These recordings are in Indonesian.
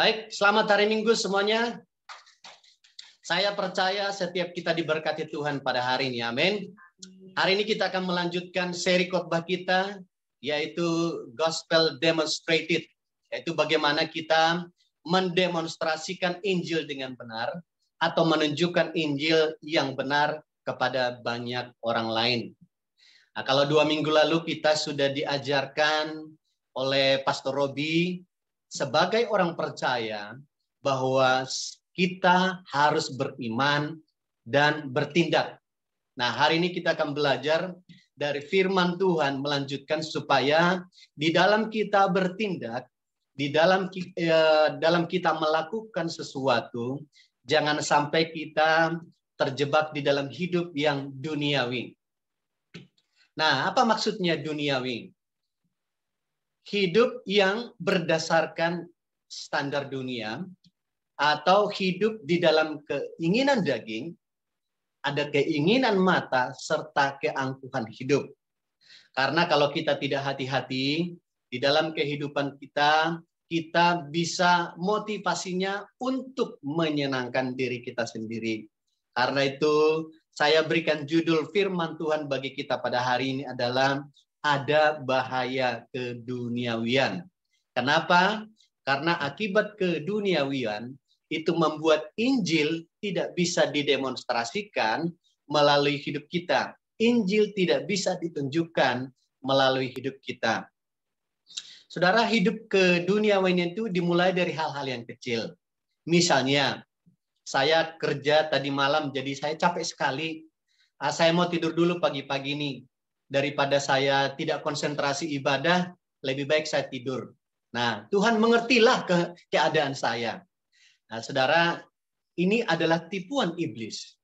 Baik, selamat hari Minggu semuanya. Saya percaya setiap kita diberkati Tuhan pada hari ini. Amin. Hari ini kita akan melanjutkan seri khotbah kita, yaitu Gospel Demonstrated, yaitu bagaimana kita mendemonstrasikan Injil dengan benar atau menunjukkan Injil yang benar kepada banyak orang lain. Nah, kalau 2 minggu lalu kita sudah diajarkan oleh Pastor Robi sebagai orang percaya bahwa kita harus beriman dan bertindak. Nah, hari ini kita akan belajar dari firman Tuhan melanjutkan supaya di dalam kita bertindak, di dalam kita melakukan sesuatu, jangan sampai kita terjebak di dalam hidup yang duniawi. Nah, apa maksudnya duniawi? Hidup yang berdasarkan standar dunia atau hidup di dalam keinginan daging, ada keinginan mata serta keangkuhan hidup. Karena kalau kita tidak hati-hati di dalam kehidupan kita, kita bisa motivasinya untuk menyenangkan diri kita sendiri. Karena itu saya berikan judul firman Tuhan bagi kita pada hari ini adalah ada bahaya keduniawian. Kenapa? Karena akibat keduniawian itu membuat Injil tidak bisa didemonstrasikan melalui hidup kita. Injil tidak bisa ditunjukkan melalui hidup kita. Saudara, hidup keduniawian itu dimulai dari hal-hal yang kecil. Misalnya, saya kerja tadi malam, jadi saya capek sekali. Saya mau tidur dulu pagi-pagi nih. Daripada saya tidak konsentrasi ibadah, lebih baik saya tidur. Nah, Tuhan mengertilah keadaan saya. Nah, saudara, ini adalah tipuan iblis.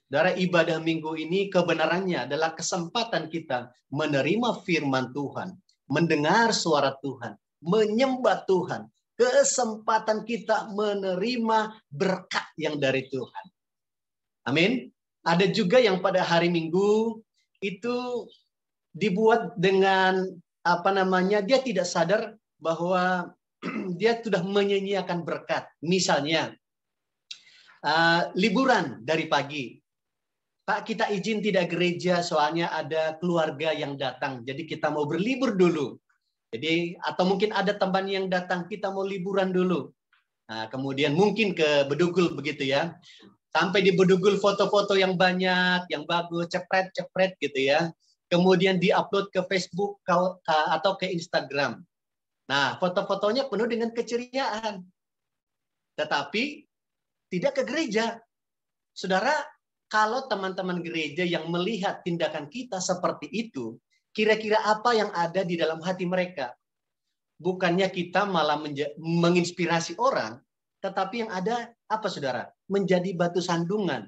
Saudara, ibadah minggu ini kebenarannya adalah kesempatan kita menerima firman Tuhan, mendengar suara Tuhan, menyembah Tuhan. Kesempatan kita menerima berkat yang dari Tuhan. Amin. Ada juga yang pada hari Minggu itu dibuat dengan dia tidak sadar bahwa dia sudah menyia-nyiakan berkat. Misalnya liburan dari pagi, Pak, kita izin tidak gereja soalnya ada keluarga yang datang, jadi kita mau berlibur dulu. Jadi atau mungkin ada teman yang datang, kita mau liburan dulu. Nah, kemudian mungkin ke Bedugul begitu ya. Sampai di Bedugul foto-foto yang banyak, yang bagus, cepret-cepret gitu ya. Kemudian diupload ke Facebook atau ke Instagram. Nah, foto-fotonya penuh dengan keceriaan. Tetapi tidak ke gereja. Saudara, kalau teman-teman gereja yang melihat tindakan kita seperti itu, kira-kira apa yang ada di dalam hati mereka? Bukannya kita malah menginspirasi orang, tetapi yang ada apa saudara? Menjadi batu sandungan.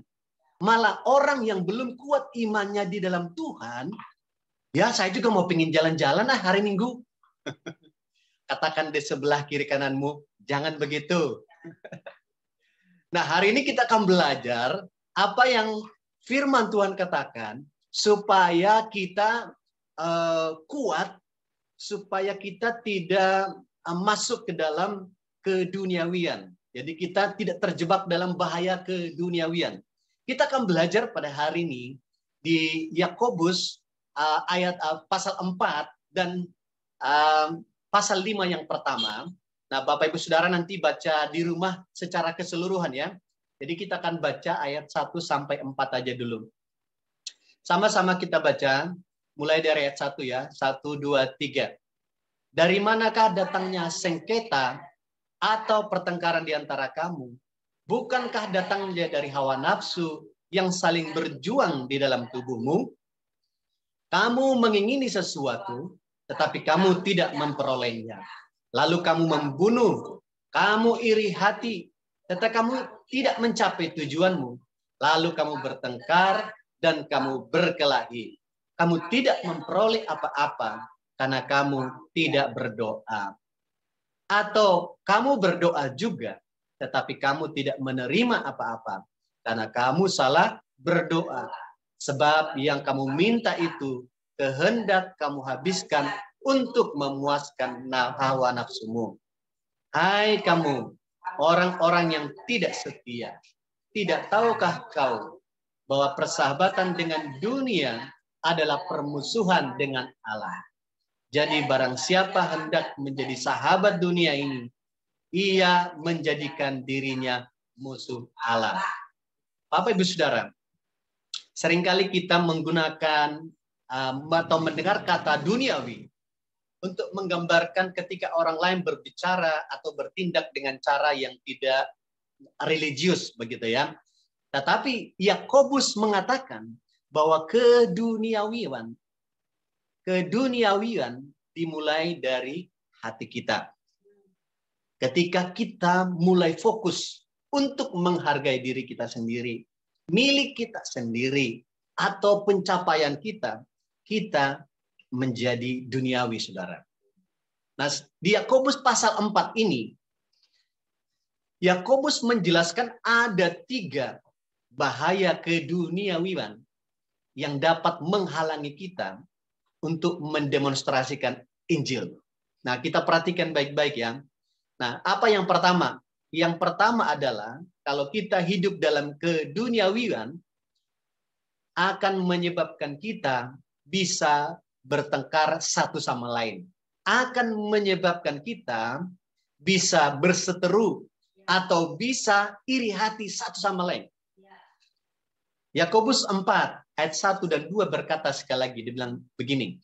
Malah orang yang belum kuat imannya di dalam Tuhan, ya saya juga mau pingin jalan-jalan hari Minggu. Katakan di sebelah kiri kananmu, jangan begitu. Nah, hari ini kita akan belajar apa yang firman Tuhan katakan supaya kita kuat, supaya kita tidak masuk ke dalam keduniawian. Jadi kita tidak terjebak dalam bahaya keduniawian. Kita akan belajar pada hari ini di Yakobus pasal 4 dan pasal 5 yang pertama. Nah, Bapak Ibu Saudara nanti baca di rumah secara keseluruhan ya. Jadi kita akan baca ayat 1 sampai 4 aja dulu. Sama-sama kita baca mulai dari ayat 1 ya. 1, 2, 3. Dari manakah datangnya sengketa atau pertengkaran di antara kamu? Bukankah datangnya dari hawa nafsu yang saling berjuang di dalam tubuhmu? Kamu mengingini sesuatu, tetapi kamu tidak memperolehnya. Lalu kamu membunuh, kamu iri hati, tetapi kamu tidak mencapai tujuanmu. Lalu kamu bertengkar dan kamu berkelahi. Kamu tidak memperoleh apa-apa karena kamu tidak berdoa. Atau kamu berdoa juga, tetapi kamu tidak menerima apa-apa karena kamu salah berdoa. Sebab yang kamu minta itu kehendak kamu habiskan untuk memuaskan hawa nafsumu. Hai kamu, orang-orang yang tidak setia. Tidak tahukah kau bahwa persahabatan dengan dunia adalah permusuhan dengan Allah? Jadi barang siapa hendak menjadi sahabat dunia ini, ia menjadikan dirinya musuh Allah. Bapak Ibu Saudara, seringkali kita menggunakan atau mendengar kata duniawi untuk menggambarkan ketika orang lain berbicara atau bertindak dengan cara yang tidak religius, begitu ya. Tetapi Yakobus mengatakan bahwa keduniawian dimulai dari hati kita. Ketika kita mulai fokus untuk menghargai diri kita sendiri, milik kita sendiri, atau pencapaian kita, kita menjadi duniawi, saudara. Nah, di Yakobus pasal 4 ini, Yakobus menjelaskan ada 3 bahaya keduniawian yang dapat menghalangi kita untuk mendemonstrasikan Injil. Nah, kita perhatikan baik-baik ya. Nah, apa yang pertama? Yang pertama adalah kalau kita hidup dalam keduniawian akan menyebabkan kita bisa bertengkar satu sama lain. Akan menyebabkan kita bisa berseteru atau bisa iri hati satu sama lain. Yakobus 4 ayat 1 dan 2 berkata sekali lagi, dibilang begini.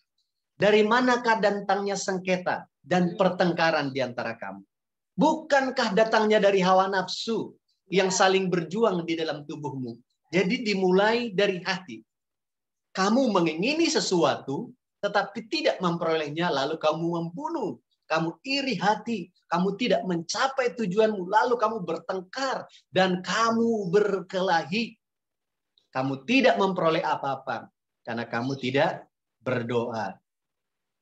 Dari manakah datangnya sengketa dan pertengkaran di antara kamu? Bukankah datangnya dari hawa nafsu yang saling berjuang di dalam tubuhmu? Jadi dimulai dari hati. Kamu mengingini sesuatu, tetapi tidak memperolehnya, lalu kamu membunuh. Kamu iri hati, kamu tidak mencapai tujuanmu, lalu kamu bertengkar dan kamu berkelahi. Kamu tidak memperoleh apa-apa karena kamu tidak berdoa.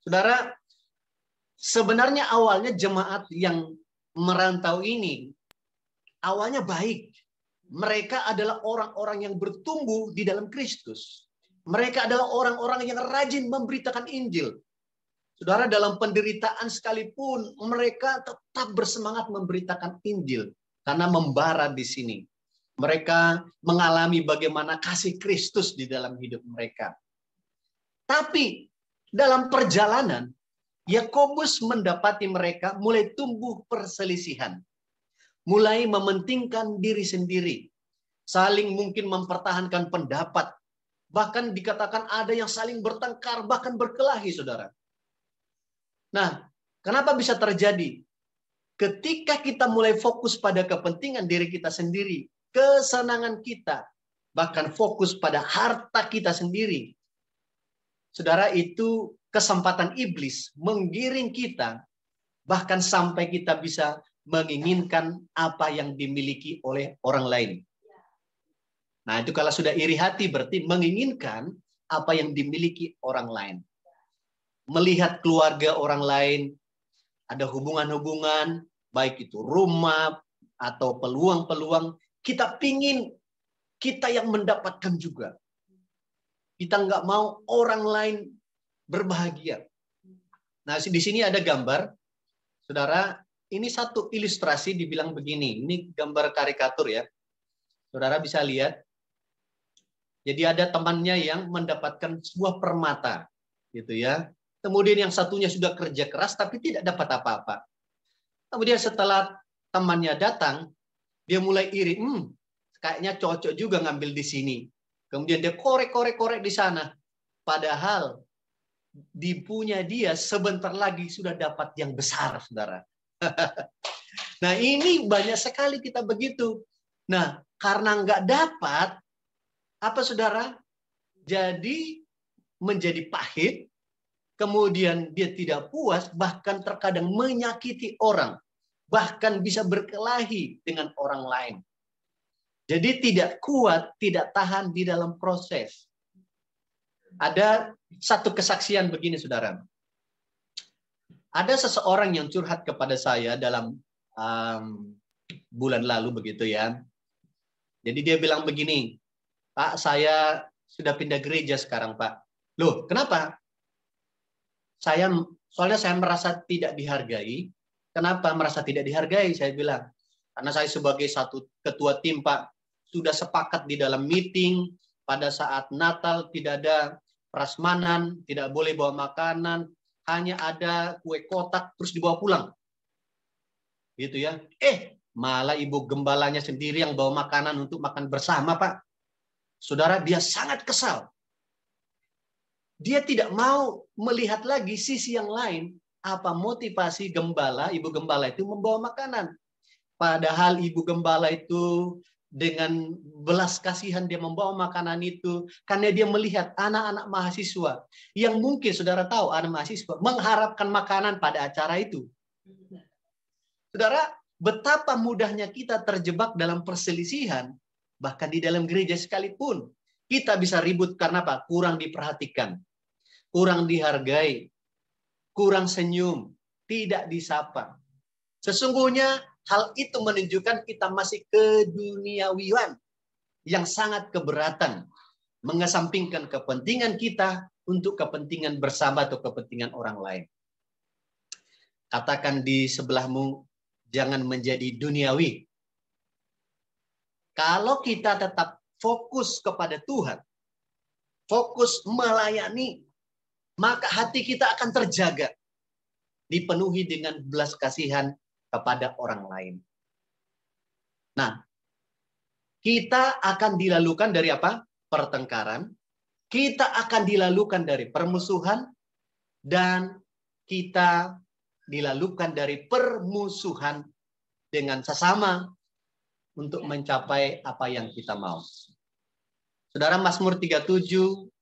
Saudara, sebenarnya awalnya jemaat yang merantau ini awalnya baik. Mereka adalah orang-orang yang bertumbuh di dalam Kristus. Mereka adalah orang-orang yang rajin memberitakan Injil. Saudara, dalam penderitaan sekalipun mereka tetap bersemangat memberitakan Injil karena membara di sini. Mereka mengalami bagaimana kasih Kristus di dalam hidup mereka. Tapi dalam perjalanan, Yakobus mendapati mereka mulai tumbuh perselisihan. Mulai mementingkan diri sendiri. Saling mungkin mempertahankan pendapat. Bahkan dikatakan ada yang saling bertengkar, bahkan berkelahi, saudara. Nah, kenapa bisa terjadi? Ketika kita mulai fokus pada kepentingan diri kita sendiri, kesenangan kita, bahkan fokus pada harta kita sendiri. Saudara, itu kesempatan iblis menggiring kita, bahkan sampai kita bisa menginginkan apa yang dimiliki oleh orang lain. Nah, itu kalau sudah iri hati berarti menginginkan apa yang dimiliki orang lain. Melihat keluarga orang lain, ada hubungan-hubungan, baik itu rumah atau peluang-peluang, kita pingin kita yang mendapatkan juga. Kita nggak mau orang lain berbahagia. Nah, di sini ada gambar, saudara. Ini satu ilustrasi dibilang begini. Ini gambar karikatur ya. Saudara bisa lihat. Jadi ada temannya yang mendapatkan sebuah permata, gitu ya. Kemudian yang satunya sudah kerja keras tapi tidak dapat apa-apa. Kemudian setelah temannya datang, dia mulai iri. Kayaknya cocok juga ngambil di sini. Kemudian dia korek di sana. Padahal di punya dia sebentar lagi sudah dapat yang besar, saudara. Nah, ini banyak sekali kita begitu. Nah, karena nggak dapat, apa saudara? Jadi menjadi pahit, kemudian dia tidak puas, bahkan terkadang menyakiti orang, bahkan bisa berkelahi dengan orang lain. Jadi tidak kuat, tidak tahan di dalam proses. Ada satu kesaksian begini, saudara. Ada seseorang yang curhat kepada saya dalam bulan lalu begitu ya. Jadi dia bilang begini, Pak, saya sudah pindah gereja sekarang, Pak. Loh, kenapa? Soalnya saya merasa tidak dihargai. Kenapa merasa tidak dihargai? Saya bilang, Karena saya sebagai satu ketua tim, Pak, sudah sepakat di dalam meeting pada saat Natal tidak ada prasmanan, tidak boleh bawa makanan, hanya ada kue kotak terus dibawa pulang. Gitu ya. Malah ibu gembalanya sendiri yang bawa makanan untuk makan bersama, Pak. Saudara, dia sangat kesal. Dia tidak mau melihat lagi sisi yang lain. Apa motivasi gembala, ibu gembala itu membawa makanan. Padahal ibu gembala itu dengan belas kasihan dia membawa makanan itu. Karena dia melihat anak-anak mahasiswa. Yang mungkin saudara tahu, anak mahasiswa mengharapkan makanan pada acara itu. Saudara, betapa mudahnya kita terjebak dalam perselisihan. Bahkan di dalam gereja sekalipun. Kita bisa ribut karena apa? Kurang diperhatikan. Kurang dihargai, kurang senyum, tidak disapa. Sesungguhnya hal itu menunjukkan kita masih keduniawian yang sangat keberatan, mengesampingkan kepentingan kita untuk kepentingan bersama atau kepentingan orang lain. Katakan di sebelahmu, jangan menjadi duniawi. Kalau kita tetap fokus kepada Tuhan, fokus melayani, maka hati kita akan terjaga, dipenuhi dengan belas kasihan kepada orang lain. Nah, kita akan dilalukan dari apa? Pertengkaran, kita akan dilalukan dari permusuhan, dan kita dilalukan dari permusuhan dengan sesama untuk mencapai apa yang kita mau. Saudara, Mazmur 37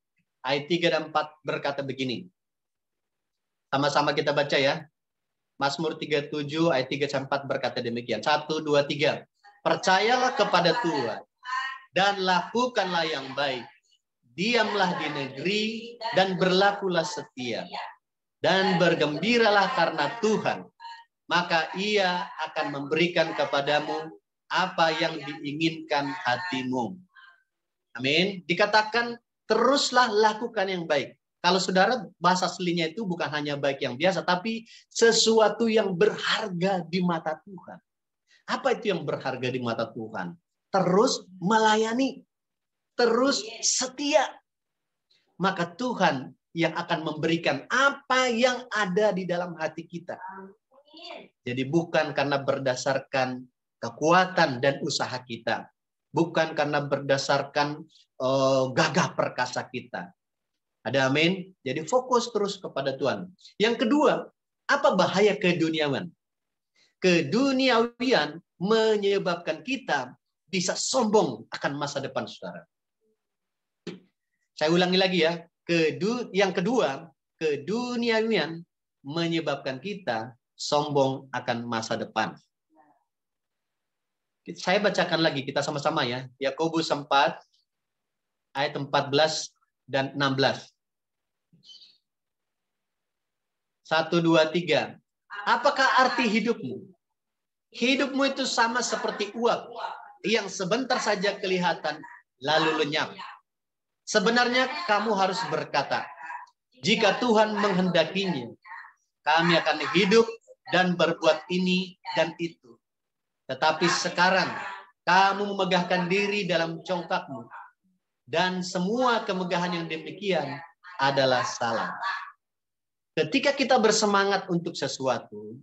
ayat 3 dan 4 berkata begini. Sama-sama kita baca ya. Mazmur 37 ayat 3 dan 4 berkata demikian. 1, 2, 3. Percayalah kepada Tuhan dan lakukanlah yang baik. Diamlah di negeri dan berlakulah setia. Dan bergembiralah karena Tuhan. Maka ia akan memberikan kepadamu apa yang diinginkan hatimu. Amin. Dikatakan teruslah lakukan yang baik. Kalau saudara, bahasa aslinya itu bukan hanya baik yang biasa, tapi sesuatu yang berharga di mata Tuhan. Apa itu yang berharga di mata Tuhan? Terus melayani, terus setia. Maka Tuhan yang akan memberikan apa yang ada di dalam hati kita. Jadi bukan karena berdasarkan kekuatan dan usaha kita. Bukan karena berdasarkan gagah perkasa kita. Ada amin? Jadi fokus terus kepada Tuhan. Yang kedua, apa bahaya keduniawian? Keduniawian menyebabkan kita bisa sombong akan masa depan saudara. Saya ulangi lagi ya. Yang kedua, keduniawian menyebabkan kita sombong akan masa depan. Saya bacakan lagi, kita sama-sama ya. Yakobus 4 ayat 14 dan 16. 1, 2, 3. Apakah arti hidupmu? Hidupmu itu sama seperti uap yang sebentar saja kelihatan lalu lenyap. Sebenarnya kamu harus berkata, jika Tuhan menghendakinya, kami akan hidup dan berbuat ini dan itu. Tetapi sekarang kamu memegahkan diri dalam congkakmu, dan semua kemegahan yang demikian adalah salah. Ketika kita bersemangat untuk sesuatu,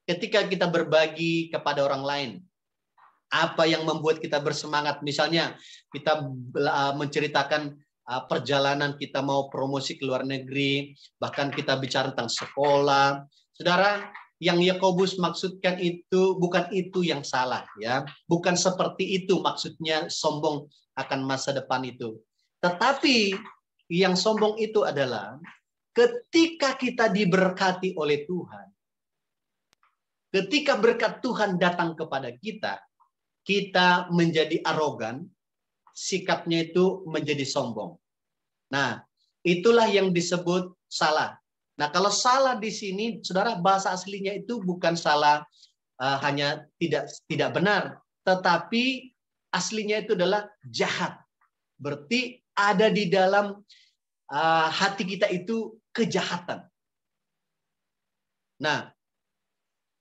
ketika kita berbagi kepada orang lain, apa yang membuat kita bersemangat? Misalnya kita menceritakan perjalanan kita mau promosi ke luar negeri, bahkan kita bicara tentang sekolah. Saudara, yang Yakobus maksudkan itu bukan itu yang salah ya. Bukan seperti itu maksudnya sombong akan masa depan itu. Tetapi yang sombong itu adalah ketika kita diberkati oleh Tuhan, ketika berkat Tuhan datang kepada kita, kita menjadi arogan, sikapnya itu menjadi sombong. Nah, itulah yang disebut salah. Nah, kalau salah di sini, saudara, bahasa aslinya itu bukan salah hanya tidak benar, tetapi aslinya itu adalah jahat. Berarti ada di dalam hati kita itu kejahatan. Nah,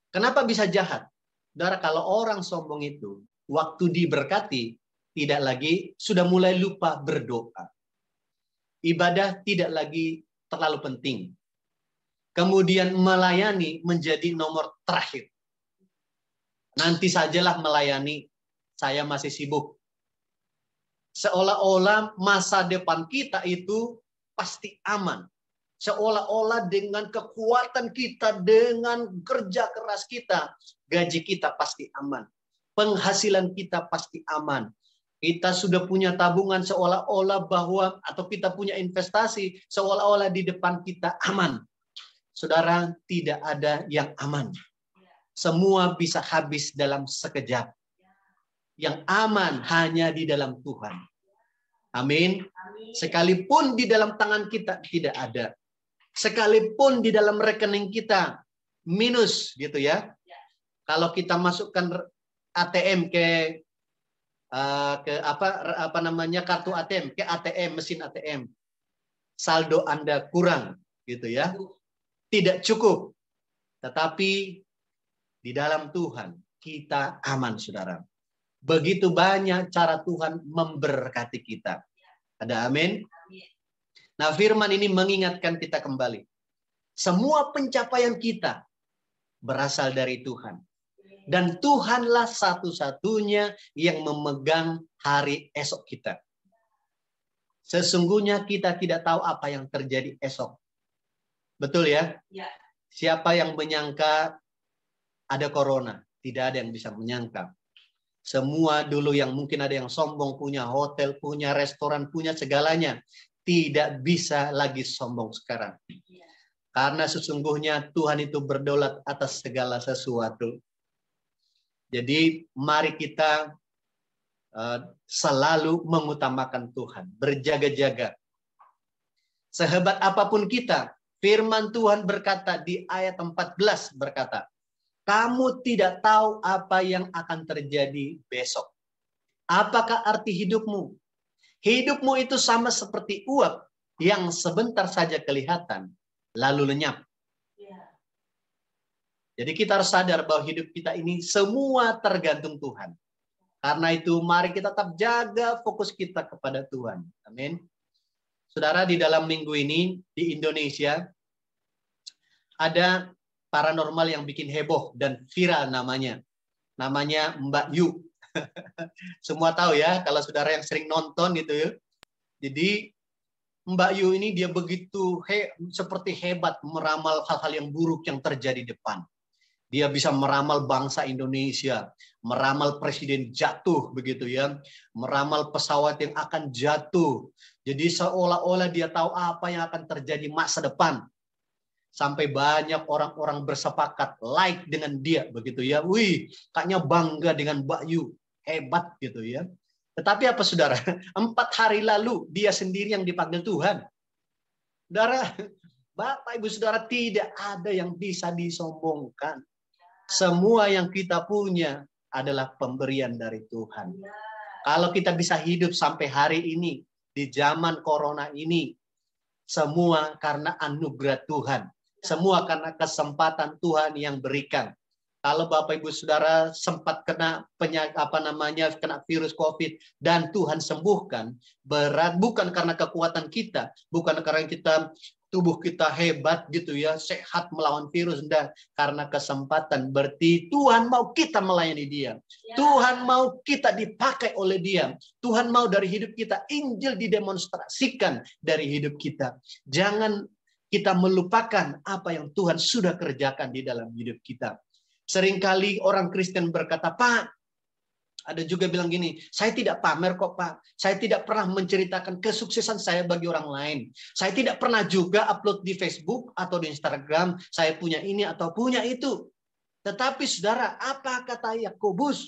kenapa bisa jahat? Saudara, kalau orang sombong itu, waktu diberkati, tidak lagi, sudah mulai lupa berdoa. Ibadah tidak lagi terlalu penting. Kemudian melayani menjadi nomor terakhir. Nanti sajalah melayani, saya masih sibuk. Seolah-olah masa depan kita itu pasti aman. Seolah-olah dengan kekuatan kita, dengan kerja keras kita, gaji kita pasti aman. Penghasilan kita pasti aman. Kita sudah punya tabungan seolah-olah bahwa, atau kita punya investasi seolah-olah di depan kita aman. Saudara, tidak ada yang aman. Semua bisa habis dalam sekejap. Yang aman hanya di dalam Tuhan. Amin. Sekalipun di dalam tangan kita tidak ada. Sekalipun di dalam rekening kita minus gitu ya. Kalau kita masukkan ATM ke kartu ATM, ke ATM, mesin ATM. Saldo Anda kurang gitu ya. Tidak cukup. Tetapi di dalam Tuhan kita aman, saudara. Begitu banyak cara Tuhan memberkati kita. Ada amin? Nah, firman ini mengingatkan kita kembali. Semua pencapaian kita berasal dari Tuhan. Dan Tuhanlah satu-satunya yang memegang hari esok kita. Sesungguhnya kita tidak tahu apa yang terjadi esok. Betul ya? Ya. Siapa yang menyangka ada corona? Tidak ada yang bisa menyangka. Semua dulu yang mungkin ada yang sombong, punya hotel, punya restoran, punya segalanya. Tidak bisa lagi sombong sekarang. Ya. Karena sesungguhnya Tuhan itu berdaulat atas segala sesuatu. Jadi mari kita selalu mengutamakan Tuhan. Berjaga-jaga. Sehebat apapun kita, firman Tuhan berkata di ayat 14 berkata, kamu tidak tahu apa yang akan terjadi besok. Apakah arti hidupmu? Hidupmu itu sama seperti uap yang sebentar saja kelihatan, lalu lenyap. Jadi kita harus sadar bahwa hidup kita ini semua tergantung Tuhan. Karena itu mari kita tetap jaga fokus kita kepada Tuhan. Amin. Saudara, di dalam minggu ini di Indonesia ada paranormal yang bikin heboh dan viral namanya. Namanya Mbak Yu. Semua tahu ya, kalau saudara yang sering nonton gitu ya. Jadi Mbak Yu ini dia begitu seperti hebat meramal hal-hal yang buruk yang terjadi di depan. Dia bisa meramal bangsa Indonesia, meramal presiden jatuh begitu ya, meramal pesawat yang akan jatuh. Jadi seolah-olah dia tahu apa yang akan terjadi masa depan. Sampai banyak orang-orang bersepakat like dengan dia begitu ya. Wih, kayaknya bangga dengan Mbak Yu, hebat gitu ya. Tetapi apa saudara? 4 hari lalu dia sendiri yang dipanggil Tuhan. Saudara, Bapak Ibu Saudara, tidak ada yang bisa disombongkan. Semua yang kita punya adalah pemberian dari Tuhan. Kalau kita bisa hidup sampai hari ini, di zaman corona ini, semua karena anugerah Tuhan. Semua karena kesempatan Tuhan yang berikan. Kalau Bapak Ibu Saudara sempat kena kena virus COVID dan Tuhan sembuhkan, berat bukan karena kekuatan kita, bukan karena tubuh kita hebat gitu ya, sehat melawan virus, dan karena kesempatan. Berarti Tuhan mau kita melayani Dia. Ya. Tuhan mau kita dipakai oleh Dia. Tuhan mau dari hidup kita Injil didemonstrasikan dari hidup kita. Jangan kita melupakan apa yang Tuhan sudah kerjakan di dalam hidup kita. Seringkali orang Kristen berkata, Pak, ada juga bilang gini, saya tidak pamer kok Pak. Saya tidak pernah menceritakan kesuksesan saya bagi orang lain. Saya tidak pernah juga upload di Facebook atau di Instagram, saya punya ini atau punya itu. Tetapi saudara, apa kata Yakobus?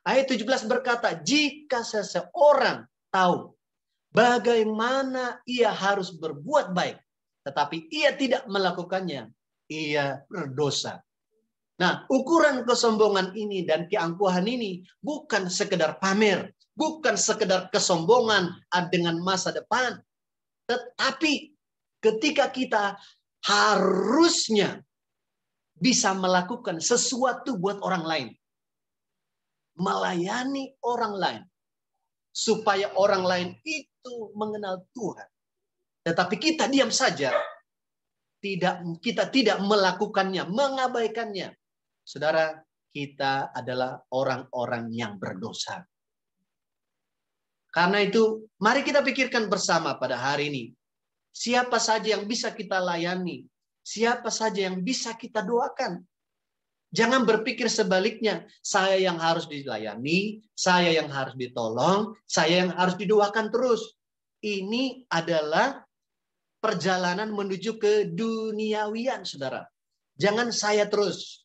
Ayat 17 berkata, jika seseorang tahu bagaimana ia harus berbuat baik, tetapi ia tidak melakukannya, ia berdosa. Nah, ukuran kesombongan ini dan keangkuhan ini bukan sekedar pamer, bukan sekedar kesombongan dengan masa depan. Tetapi ketika kita harusnya bisa melakukan sesuatu buat orang lain. Melayani orang lain. Supaya orang lain itu mengenal Tuhan. Tetapi kita diam saja. Kita tidak melakukannya, mengabaikannya. Saudara, kita adalah orang-orang yang berdosa. Karena itu, mari kita pikirkan bersama pada hari ini. Siapa saja yang bisa kita layani. Siapa saja yang bisa kita doakan. Jangan berpikir sebaliknya. Saya yang harus dilayani, saya yang harus ditolong, saya yang harus didoakan terus. Ini adalah perjalanan menuju ke duniawian, saudara. Jangan saya terus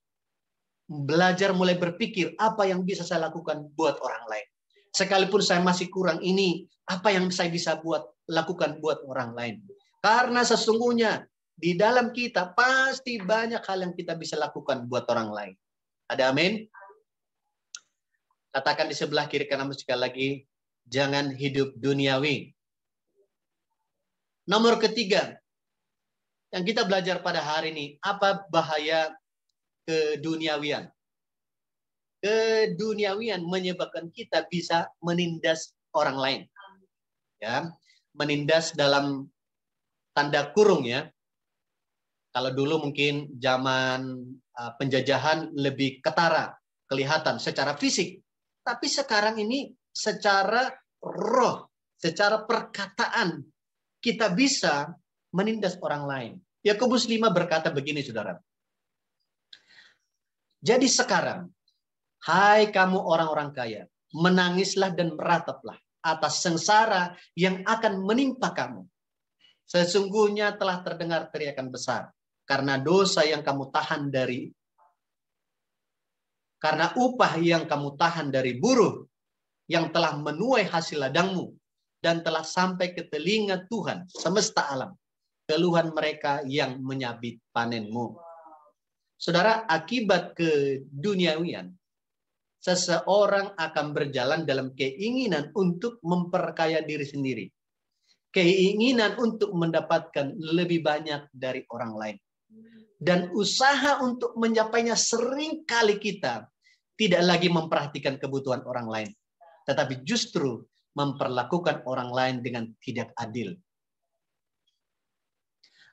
belajar mulai berpikir apa yang bisa saya lakukan buat orang lain. Sekalipun saya masih kurang ini, apa yang saya bisa lakukan buat orang lain. Karena sesungguhnya di dalam kita pasti banyak hal yang kita bisa lakukan buat orang lain. Ada amin? Katakan di sebelah kiri kanan sekali lagi, jangan hidup duniawi. Nomor ketiga, yang kita belajar pada hari ini, apa bahaya keduniawian? Keduniawian menyebabkan kita bisa menindas orang lain. Ya, menindas dalam tanda kurung ya. Kalau dulu mungkin zaman penjajahan lebih ketara, kelihatan secara fisik. Tapi sekarang ini secara roh, secara perkataan, kita bisa menindas orang lain. Yakobus 5 berkata begini, saudara. Jadi sekarang, hai kamu orang-orang kaya, menangislah dan merataplah atas sengsara yang akan menimpa kamu. Sesungguhnya telah terdengar teriakan besar, karena dosa yang kamu tahan karena upah yang kamu tahan dari buruh, yang telah menuai hasil ladangmu, dan telah sampai ke telinga Tuhan semesta alam, keluhan mereka yang menyabit panenmu. Saudara, akibat keduniawian, seseorang akan berjalan dalam keinginan untuk memperkaya diri sendiri. Keinginan untuk mendapatkan lebih banyak dari orang lain. Dan usaha untuk mencapainya seringkali kita tidak lagi memperhatikan kebutuhan orang lain. Tetapi justru memperlakukan orang lain dengan tidak adil.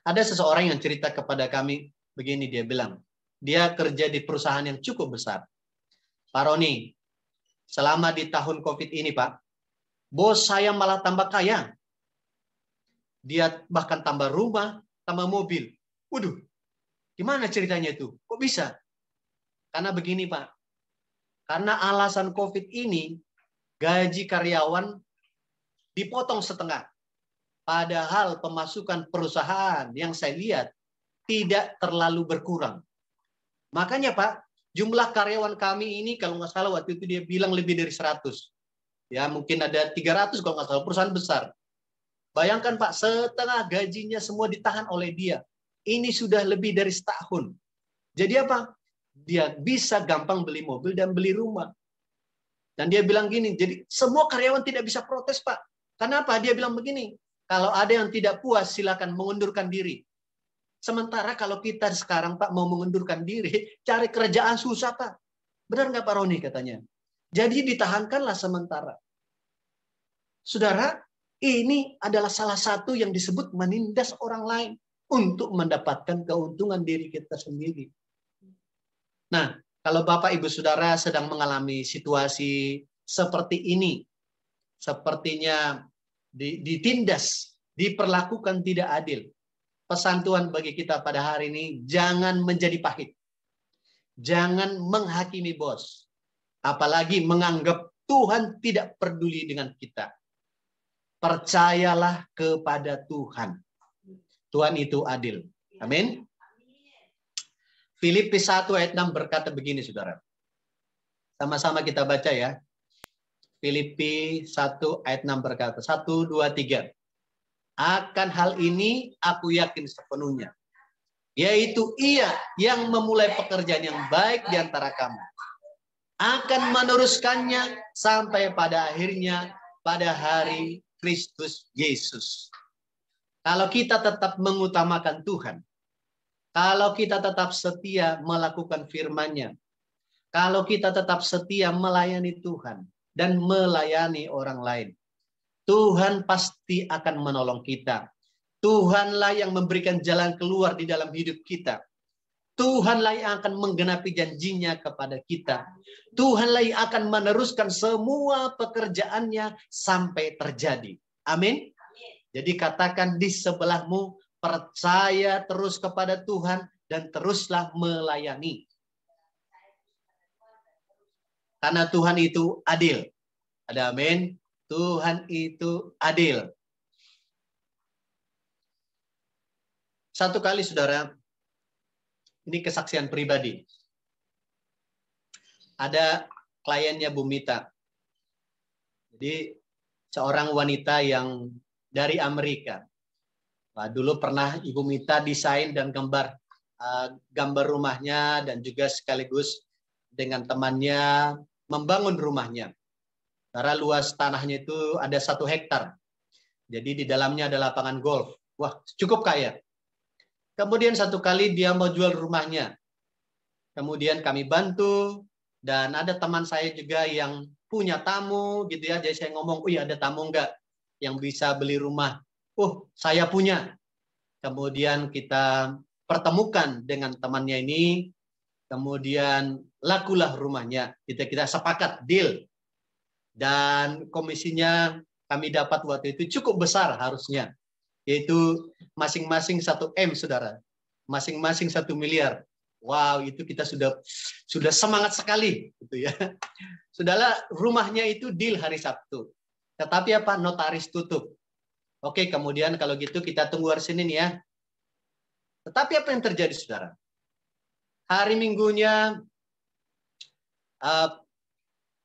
Ada seseorang yang cerita kepada kami, begini dia bilang, dia kerja di perusahaan yang cukup besar. Pak Roni, selama di tahun COVID ini Pak, bos saya malah tambah kaya. Dia bahkan tambah rumah, tambah mobil. Waduh, gimana ceritanya itu? Kok bisa? Karena begini Pak, karena alasan COVID ini, gaji karyawan dipotong setengah. Padahal pemasukan perusahaan yang saya lihat tidak terlalu berkurang. Makanya Pak, jumlah karyawan kami ini kalau nggak salah waktu itu dia bilang lebih dari 100. Ya mungkin ada 300 kalau nggak salah, perusahaan besar. Bayangkan Pak, setengah gajinya semua ditahan oleh dia. Ini sudah lebih dari setahun. Jadi apa? Dia bisa gampang beli mobil dan beli rumah. Dan dia bilang gini, jadi semua karyawan tidak bisa protes Pak. Kenapa? Dia bilang begini, kalau ada yang tidak puas silakan mengundurkan diri. Sementara kalau kita sekarang Pak mau mengundurkan diri, cari kerjaan susah Pak. Benar nggak Pak Roni katanya? Jadi ditahankanlah sementara. Saudara, ini adalah salah satu yang disebut menindas orang lain untuk mendapatkan keuntungan diri kita sendiri. Nah, kalau Bapak Ibu Saudara sedang mengalami situasi seperti ini, sepertinya ditindas, diperlakukan tidak adil. Pesan Tuhan bagi kita pada hari ini, jangan menjadi pahit. Jangan menghakimi bos. Apalagi menganggap Tuhan tidak peduli dengan kita. Percayalah kepada Tuhan. Tuhan itu adil. Amin. Filipi 1 ayat 6 berkata begini, saudara. Sama-sama kita baca ya. Filipi 1 ayat 6 berkata, 1, 2, 3. Akan hal ini aku yakin sepenuhnya, yaitu Ia yang memulai pekerjaan yang baik di antara kamu akan meneruskannya sampai pada akhirnya pada hari Kristus Yesus. Kalau kita tetap mengutamakan Tuhan, Kalau kita tetap setia melakukan firman-Nya, kalau kita tetap setia melayani Tuhan dan melayani orang lain, Tuhan pasti akan menolong kita. Tuhanlah yang memberikan jalan keluar di dalam hidup kita. Tuhanlah yang akan menggenapi janjinya kepada kita. Tuhanlah yang akan meneruskan semua pekerjaannya sampai terjadi. Amin. Jadi katakan di sebelahmu, percaya terus kepada Tuhan dan teruslah melayani. Karena Tuhan itu adil. Ada amin. Tuhan itu adil. Satu kali saudara, ini kesaksian pribadi. Ada kliennya Bu Mita. Jadi seorang wanita yang dari Amerika. Nah, dulu pernah Ibu Mita desain dan gambar rumahnya dan juga sekaligus dengan temannya membangun rumahnya. Karena luas tanahnya itu ada 1 hektar. Jadi di dalamnya ada lapangan golf. Wah, cukup kaya. Kemudian satu kali dia mau jual rumahnya. Kemudian kami bantu dan ada teman saya juga yang punya tamu gitu ya. Jadi saya ngomong, "Oh iya, ada tamu enggak yang bisa beli rumah?" "Oh, saya punya." Kemudian kita pertemukan dengan temannya ini. Kemudian lakulah rumahnya. Kita sepakat deal. Dan komisinya kami dapat waktu itu cukup besar harusnya. Yaitu masing-masing 1 M, saudara. Masing-masing 1 miliar. Wow, itu kita sudah semangat sekali. Gitu ya. Saudara, rumahnya itu deal hari Sabtu. Tetapi apa? Notaris tutup. Oke, kemudian kalau gitu kita tunggu hari Senin ya. Tetapi apa yang terjadi, saudara? Hari Minggunya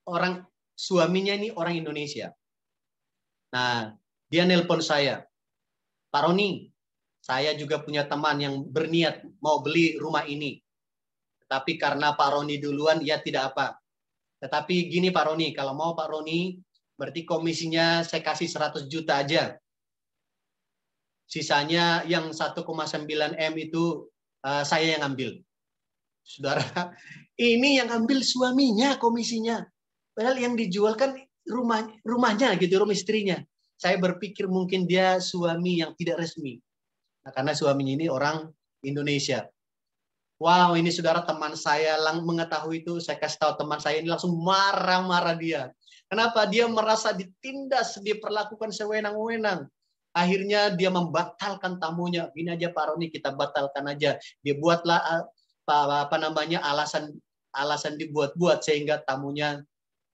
orang suaminya ini orang Indonesia. Nah, dia nelpon saya. "Pak Roni, saya juga punya teman yang berniat mau beli rumah ini. Tapi karena Pak Roni duluan, ya tidak apa. Tetapi gini Pak Roni, kalau mau Pak Roni, berarti komisinya saya kasih 100 juta aja. Sisanya yang 1,9 M itu saya yang ambil." Saudara, ini yang ambil suaminya komisinya. Padahal yang dijual kan rumahnya gitu, rumah istrinya. Saya berpikir mungkin dia suami yang tidak resmi. Nah, karena suaminya ini orang Indonesia. Wow, ini saudara, teman saya mengetahui itu, saya kasih tahu teman saya ini langsung marah-marah dia. Kenapa? Dia merasa ditindas, diperlakukan sewenang-wenang. Akhirnya dia membatalkan tamunya. Ini aja Pak Roni, kita batalkan aja. Dia buatlah alasan dibuat-buat sehingga tamunya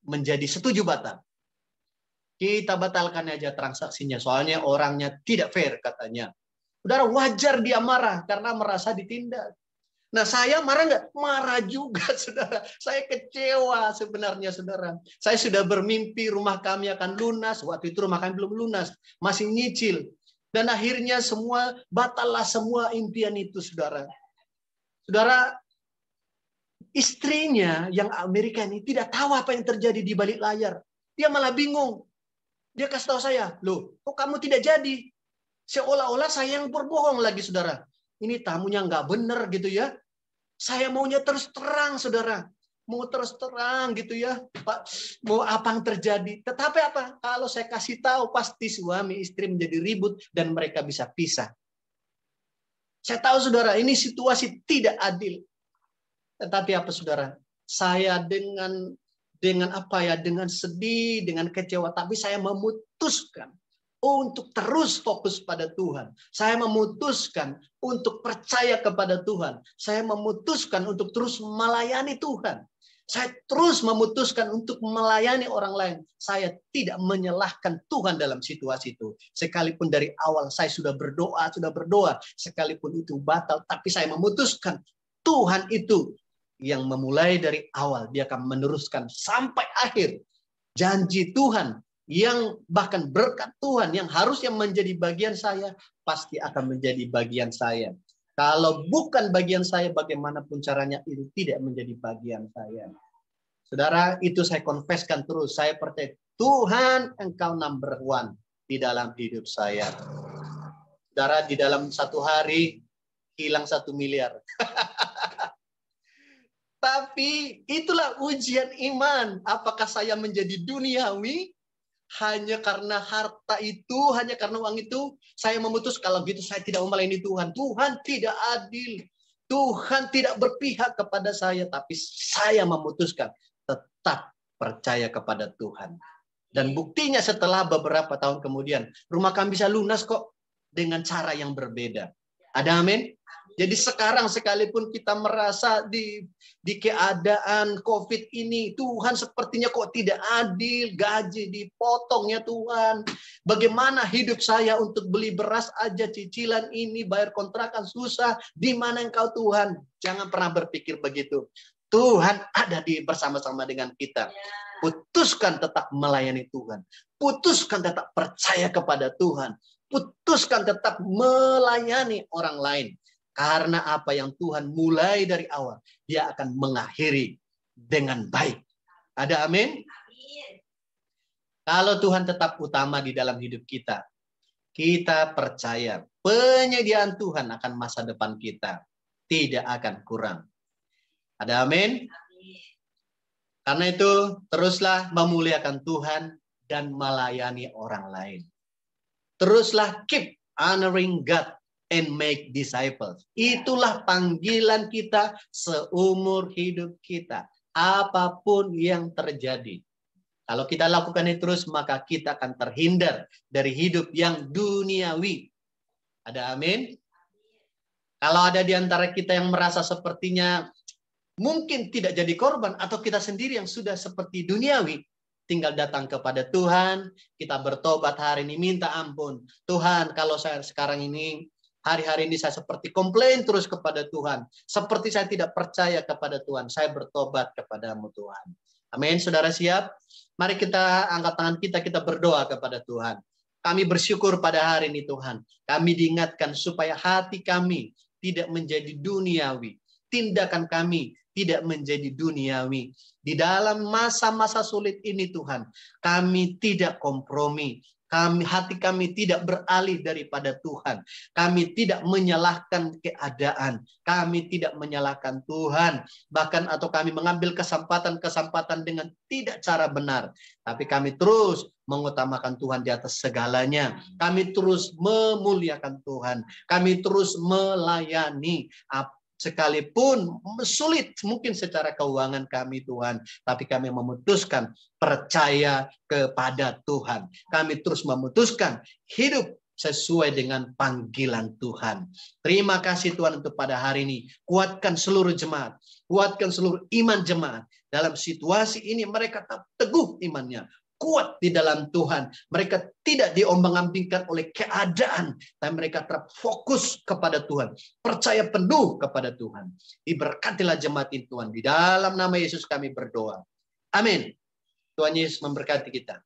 menjadi setuju batal. Kita batalkan aja transaksinya, soalnya orangnya tidak fair katanya. Saudara, wajar dia marah karena merasa ditindas. Nah, saya marah nggak? Marah juga, saudara. Saya kecewa sebenarnya, saudara. Saya sudah bermimpi rumah kami akan lunas. Waktu itu rumah kami belum lunas, masih nyicil. Dan akhirnya batallah semua impian itu, saudara. Saudara, istrinya yang Amerika ini tidak tahu apa yang terjadi di balik layar. Dia malah bingung. Dia kasih tahu saya, "Loh, kok kamu tidak jadi?" Seolah-olah saya yang berbohong lagi, saudara. Ini tamunya nggak benar gitu ya. Saya maunya terus terang, saudara. Mau terus terang gitu ya. Pak, mau apa yang terjadi. Tetapi apa? Kalau saya kasih tahu, pasti suami istri menjadi ribut dan mereka bisa pisah. Saya tahu, saudara, ini situasi tidak adil. Tetapi apa, saudara? Saya dengan sedih, dengan kecewa, tapi saya memutuskan untuk terus fokus pada Tuhan. Saya memutuskan untuk percaya kepada Tuhan. Saya memutuskan untuk terus melayani Tuhan. Saya terus memutuskan untuk melayani orang lain. Saya tidak menyalahkan Tuhan dalam situasi itu. Sekalipun dari awal saya sudah berdoa, sekalipun itu batal, tapi saya memutuskan Tuhan itu yang memulai dari awal, dia akan meneruskan sampai akhir. Janji Tuhan, yang bahkan berkat Tuhan yang harusnya menjadi bagian saya, pasti akan menjadi bagian saya. Kalau bukan bagian saya, bagaimanapun caranya itu tidak menjadi bagian saya. Saudara, itu saya confesskan terus. Saya percaya Tuhan, Engkau number 1 di dalam hidup saya. Saudara, di dalam satu hari hilang 1 miliar. Tapi itulah ujian iman. Apakah saya menjadi duniawi hanya karena harta itu, hanya karena uang itu? Saya memutus kalau gitu saya tidak mau melayani Tuhan. Tuhan tidak adil. Tuhan tidak berpihak kepada saya. Tapi saya memutuskan tetap percaya kepada Tuhan. Dan buktinya setelah beberapa tahun kemudian, rumah kami bisa lunas kok dengan cara yang berbeda. Ada amin? Jadi sekarang sekalipun kita merasa di keadaan COVID ini, Tuhan sepertinya kok tidak adil, gaji dipotongnya Tuhan. Bagaimana hidup saya untuk beli beras aja, cicilan ini, bayar kontrakan susah. Di mana Engkau Tuhan? Jangan pernah berpikir begitu. Tuhan ada bersama-sama dengan kita. Putuskan tetap melayani Tuhan. Putuskan tetap percaya kepada Tuhan. Putuskan tetap melayani orang lain. Karena apa yang Tuhan mulai dari awal, Dia akan mengakhiri dengan baik. Ada amin? Kalau Tuhan tetap utama di dalam hidup kita, kita percaya penyediaan Tuhan akan masa depan kita tidak akan kurang. Ada amin? Karena itu, teruslah memuliakan Tuhan dan melayani orang lain. Teruslah keep honoring God and make disciples. Itulah panggilan kita seumur hidup kita. Apapun yang terjadi. Kalau kita lakukan itu terus, maka kita akan terhindar dari hidup yang duniawi. Ada amin? Kalau ada di antara kita yang merasa sepertinya mungkin tidak jadi korban, atau kita sendiri yang sudah seperti duniawi, tinggal datang kepada Tuhan, kita bertobat hari ini, minta ampun. Tuhan, kalau saya sekarang ini, hari-hari ini saya seperti komplain terus kepada Tuhan. Seperti saya tidak percaya kepada Tuhan. Saya bertobat kepadamu Tuhan. Amin. Saudara siap? Mari kita angkat tangan kita berdoa kepada Tuhan. Kami bersyukur pada hari ini Tuhan. Kami diingatkan supaya hati kami tidak menjadi duniawi. Tindakan kami tidak menjadi duniawi. Di dalam masa-masa sulit ini Tuhan, kami tidak kompromi. Hati kami tidak beralih daripada Tuhan. Kami tidak menyalahkan keadaan. Kami tidak menyalahkan Tuhan. Bahkan atau kami mengambil kesempatan-kesempatan dengan tidak cara benar. Tapi kami terus mengutamakan Tuhan di atas segalanya. Kami terus memuliakan Tuhan. Kami terus melayani. Sekalipun sulit mungkin secara keuangan kami Tuhan, tapi kami memutuskan percaya kepada Tuhan. Kami terus memutuskan hidup sesuai dengan panggilan Tuhan. Terima kasih Tuhan untuk pada hari ini. Kuatkan seluruh jemaat, kuatkan seluruh iman jemaat. Dalam situasi ini mereka tetap teguh imannya. Kuat di dalam Tuhan. Mereka tidak diombang-ambingkan oleh keadaan. Dan mereka tetap fokus kepada Tuhan. Percaya penuh kepada Tuhan. Diberkatilah jemaat ini Tuhan. Di dalam nama Yesus kami berdoa. Amin. Tuhan Yesus memberkati kita.